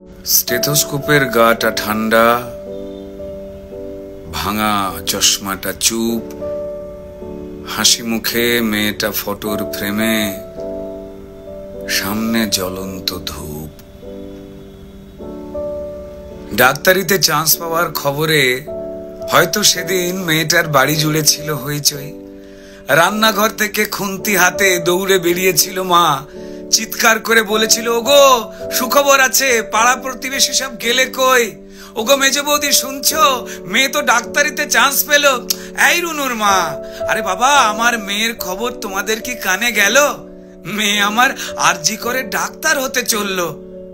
স্টেথোস্কোপের গাটা ঠান্ডা, ভাঙা চশমাটা চুপ, হাসি মুখে মেয়েটা ফটোর ফ্রেমে, সামনে জ্বলন্ত ধূপ। ডাক্তারিতে চান্স পাওয়ার খবরে হয়তো সেদিন মেয়েটার বাড়ি জুড়ে ছিল হইচই। রান্নাঘর থেকে খুন্তি হাতে দৌড়ে বেরিয়েছিল মা, চিৎকার করে বলেছিল, ওগো সুখবর আছে, পাড়া প্রতিবেশী সব গেলে কই? ওগো মেজ বৌদি শুনছো, মেয়ে তো ডাক্তারিতে চান্স পেল। এই রুনুর মা, আরে বাবা আমার মেয়ের খবর তোমাদের কি কানে গেল? মেয়ে আমার আরজি করে ডাক্তার হতে চললো।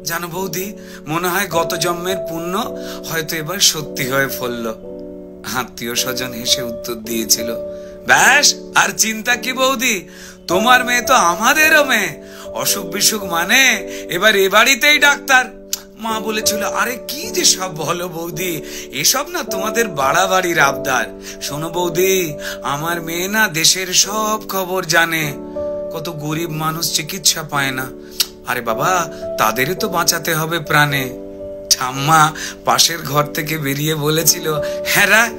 জানো বৌদি, মনে হয় গত জন্মের পুণ্য হয়তো এবার সত্যি হয়ে ফলল। আত্মীয় স্বজন হেসে উত্তর দিয়েছিল, ব্যাস আর চিন্তা কি বৌদি, তোমার মেয়ে তো আমাদেরও মেয়ে, অসুখ বিসুখ মানে এবার এ বাড়িতেই ডাক্তার। মা বলেছিল, আরে কি যে সব বলো বৌদি, এসব না তোমাদের বাড়াবাড়ির আবদার। শোনো বৌদি, আমার মেয়ে না দেশের সব খবর জানে, কত গরিব মানুষ চিকিৎসা পায় না, আরে বাবা তাদেরই তো বাঁচাতে হবে প্রাণে। ঠাম্মা পাশের ঘর থেকে বেরিয়ে বলেছিল, হ্যাঁ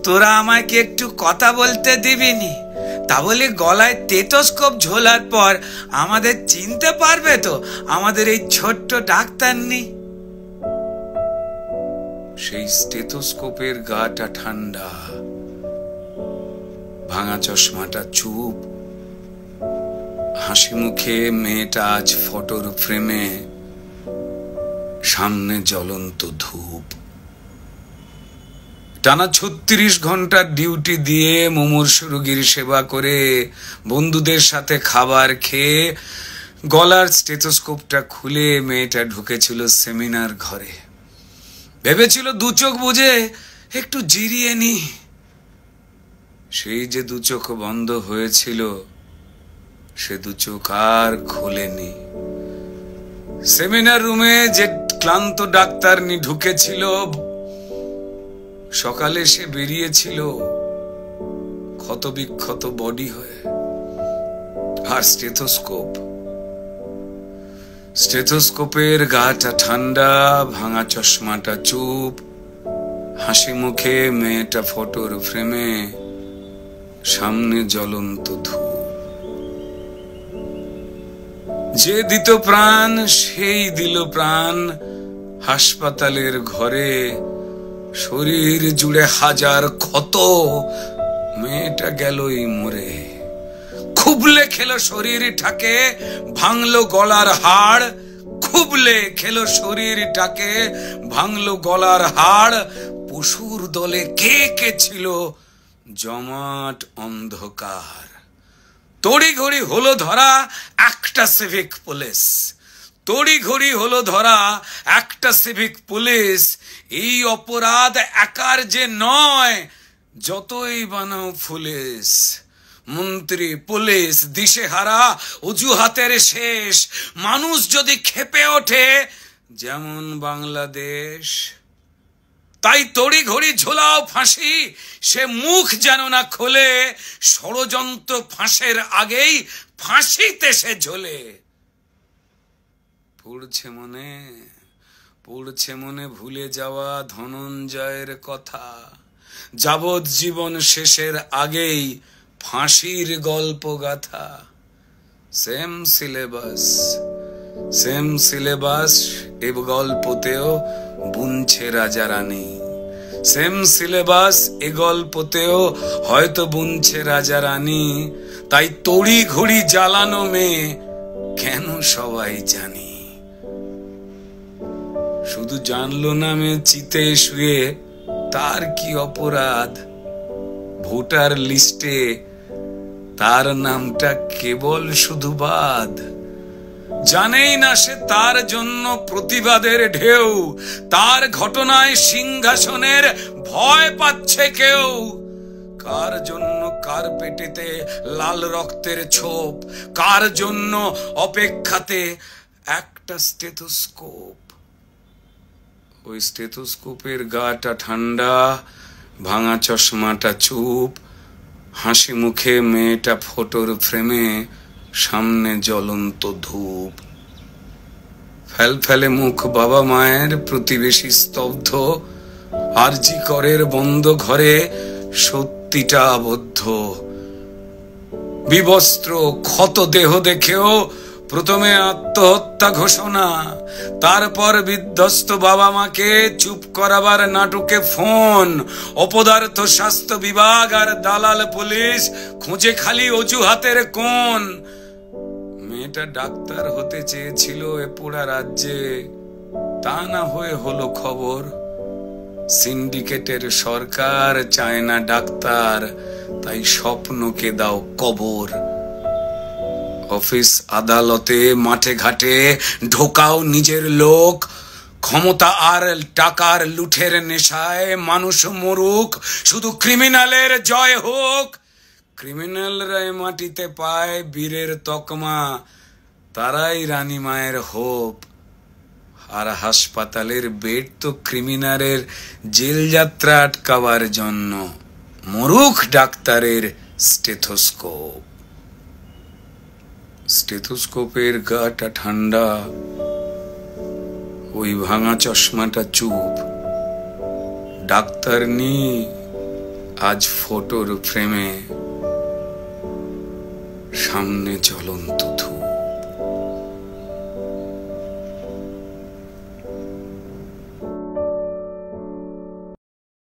তোরা আমায় কি একটু কথা বলতে দিবিনি? তা বলে গলায় স্টেথোস্কোপ ঝোলার পর আমাদের চিনতে পারবে তো আমাদের এই ছোট্ট ডাক্তার নেই? সেই স্টেথোস্কোপের গাটা ঠান্ডা, ভাঙা চশমাটা চুপ, হাসি মুখে মেয়েটা আজ ফটোর ফ্রেমে, সামনে জ্বলন্ত ধূপ। টানা 36 ঘন্টার ডিউটি দিয়ে মুমূর্ষু রোগীর সেবা করে বন্ধুদের সাথে খাবার খেয়ে গলার স্টেথোস্কোপটা খুলে মেয়েটা ঢুকেছিল সেমিনার ঘরে। ভেবেছিল দু চোখ বুঝে একটু জিরিয়ে নি। সেই যে দু চোখ বন্ধ হয়েছিল, সে দু চোখ আর খোলেনি। সেমিনার রুমে যে ক্লান্ত ডাক্তারনি ঢুকেছিল, সকালে সে বেরিয়েছিল ক্ষত বিক্ষত বডি হয়ে। আর স্টেথোস্কোপের গাটা ঠান্ডা, ভাঙা চশমাটা চুপ, হাসি মুখে মেয়েটা ফটোর ফ্রেমে, সামনে জ্বলন্ত ধূপ। যে দিত প্রাণ সেই দিল প্রাণ হাসপাতালের ঘরে, শরীর জুড়ে হাজার ক্ষত, মেয়েটা গেলই মরে। খুবলে খেলো শরীরটাকে, ভাঙলো গলার হাড়, খুবলে খেলো শরীরটাকে, ভাঙলো গলার হাড়। পশুর দলে কে কে ছিল জমাট অন্ধকার। তড়িঘড়ি হলো ধরা একটা সিভিক পুলিশ, তড়িঘড়ি হলো ধরা একটা সিভিক পুলিশ। এই অপরাধ একার যে নয়, যতই বানাও পুলিশ, মন্ত্রী পুলিশ দিশেহারা, অজুহাতের শেষ। মানুষ যদি ক্ষেপে ওঠে যেমন বাংলাদেশ, তাই তড়িঘড়ি ঝোলাও ফাঁসি, সে মুখ যেন না খোলে, ষড়যন্ত্র ফাঁসের আগেই ফাঁসিতে সে ঝোলে। পড়ছে মনে ভুলে যাওয়া ধনঞ্জয়ের কথা, যাবজ্জীবন শেষের আগেই ফাঁসির গল্প গাথা। সেম সিলেবাস এ গল্পতেও বুনছে রাজা রানী, সেম সিলেবাস এ গল্পতেও হয়তো বুনছে রাজা রানী। তাই তড়ি ঘড়ি জ্বালানো মেয়ে কেন সবাই জানি। শুধু জানলো না মেয়ে চিতে শুয়ে তার কি অপরাধ, ভোটার লিস্টে তার নামটা কেবল শুধু বাদ। জানেই না সে তার জন্য প্রতিবাদের ঢেউ, তার ঘটনায় সিংহাসনের ভয় পাচ্ছে কেউ। কার জন্য কার পেটেতে লাল রক্তের ছোপ, কার জন্য অপেক্ষাতে একটা স্টেথোস্কোপ। ওই স্টেথোস্কোপের গাটা ঠান্ডা, ভাঙা চশমাটা চুপ, হাসি মুখে মেয়েটা ফটোর ফ্রেমে, সামনে জ্বলন্ত ধূপ। ফেলে মুখ বাবা মায়ের, প্রতিবেশী স্তব্ধ, আরজি করের বন্ধ ঘরে সত্যিটা আবদ্ধ। বিবস্ত্র ক্ষত দেহ দেখেও প্রথমে আত্মহত্যা ঘোষণা, তারপর বিধ্বস্ত বাবা মাকে চুপ করাবার নাটকে ফোন। অপদার্থ স্বাস্থ্য বিভাগ আর দালাল পুলিশ খুঁজে খালি অজুহাতের কোণ। মেয়েটা ডাক্তার হতে চেয়েছিল এ পোড়া রাজ্যে, তা না হয়ে হলো খবর। সিন্ডিকেটের সরকার চায় না ডাক্তার, তাই স্বপ্নকে দাও কবর। অফিস আদালতে মাঠে ঘাটে ঢোকাও নিজের লোক, ক্ষমতা আর টাকার লুঠের নেশায় মানুষ মরুক, শুধু ক্রিমিনালের জয় হোক। ক্রিমিনালরা মাটিতে পায় বীরের তকমা, তারাই রানী মায়ের হোপ। আর হাসপাতালের বেড তো ক্রিমিনালের জেল যাত্রা আটকাবার জন্য, মরুখ ডাক্তারের স্টেথোস্কোপ। স্টেথোস্কোপের গাটা ঠান্ডা, ওই ভাঙা চশমাটা চুপ। ডাক্তার নি আজ ফটোর ফ্রেমে, সামনে জ্বলন্ত ধূপ।